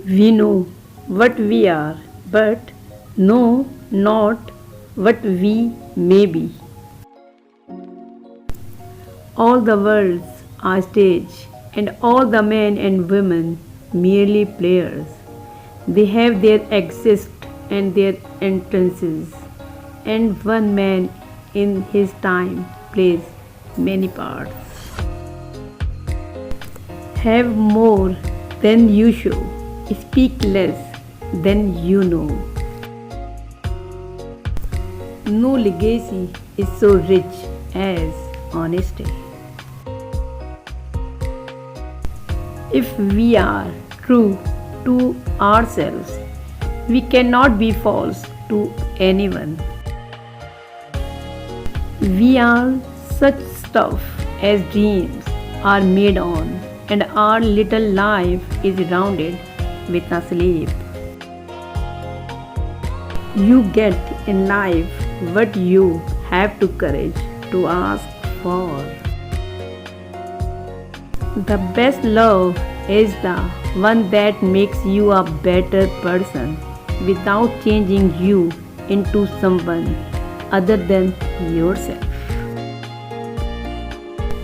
We know what we are, but know not what we may be. All the worlds are stage, and all the men and women merely players. They have their exist and their entrances, and one man in his time plays many parts. Have more than you show, speak less than you know. No legacy is so rich as honesty. If we are true to ourselves, we cannot be false to anyone. We are such stuff as dreams are made on, and our little life is rounded with a sleep. You get in life what you have to courage to ask for. The best love is the one that makes you a better person without changing you into someone other than yourself.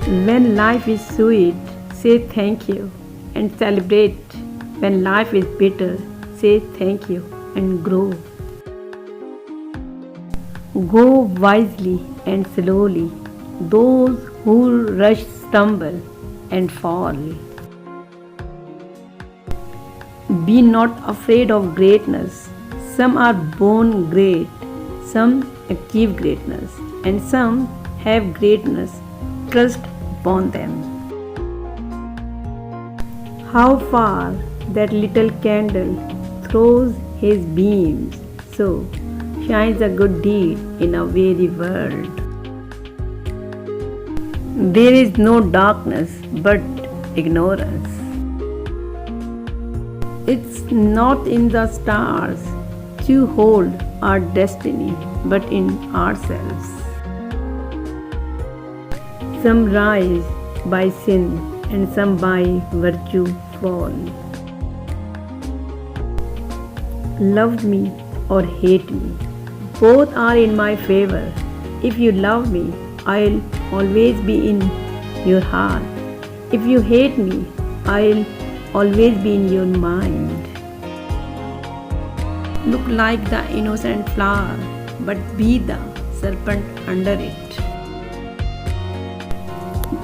When life is sweet, say thank you and celebrate. When life is bitter, say thank you and grow. Go wisely and slowly. Those who rush stumble and fall. Be not afraid of greatness. Some are born great, some achieve greatness, and some have greatness thrust upon them. How far that little candle throws his beams, so shines a good deed in a weary world. There is no darkness but ignorance. It's not in the stars to hold our destiny, but in ourselves. Some rise by sin and some by virtue fall. Love me or hate me, both are in my favor. If you love me, I'll always be in your heart. If you hate me, I'll always be in your mind. Look like the innocent flower, but be the serpent under it.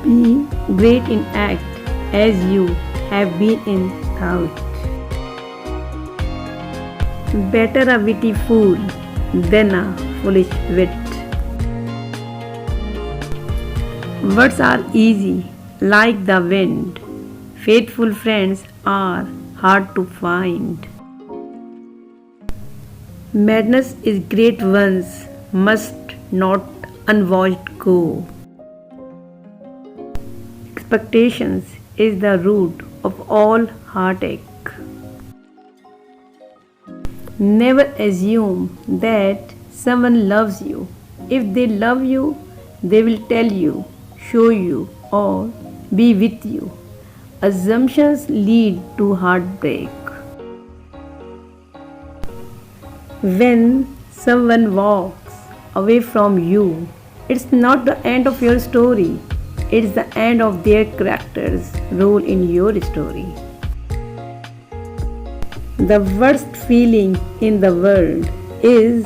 Be great in act as you have been in thought. Better a witty fool than a foolish wit. Words are easy, like the wind. Faithful friends are hard to find. Madness is great once, must not unwatched go. Expectations is the root of all heartache. Never assume that someone loves you. If they love you, they will tell you, show you, or be with you. Assumptions lead to heartbreak. When someone walks away from you, it's not the end of your story, it's the end of their character's role in your story. The worst feeling in the world is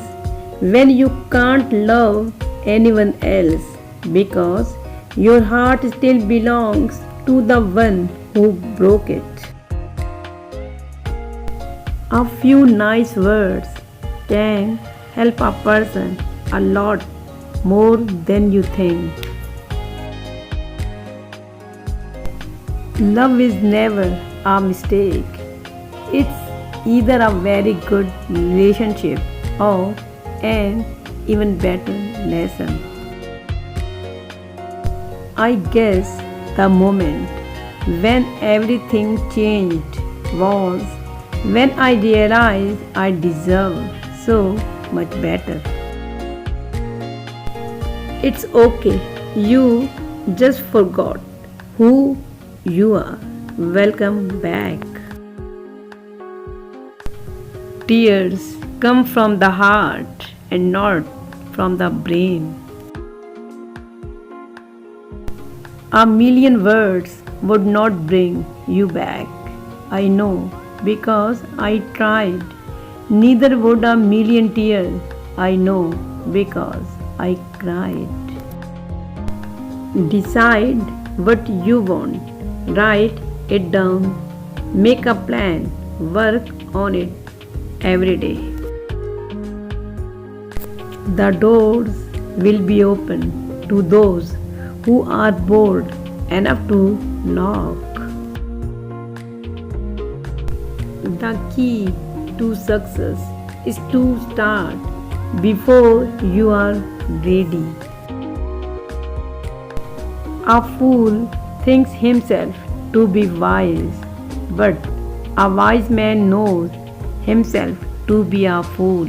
when you can't love anyone else because your heart still belongs to the one who broke it. A few nice words can help a person a lot more than you think. Love is never a mistake. It's either a very good relationship or an even better lesson. I guess the moment when everything changed was when I realized I deserve so much better. It's okay, you just forgot who you are. Welcome back. Tears come from the heart and not from the brain. A million words would not bring you back. I know because I tried. Neither would a million tears. I know because I cried. Decide what you want. Write it down. Make a plan. Work on it every day. The doors will be open to those who are bold enough to knock. The key to success is to start before you are ready. A fool thinks himself to be wise, but a wise man knows himself to be a fool.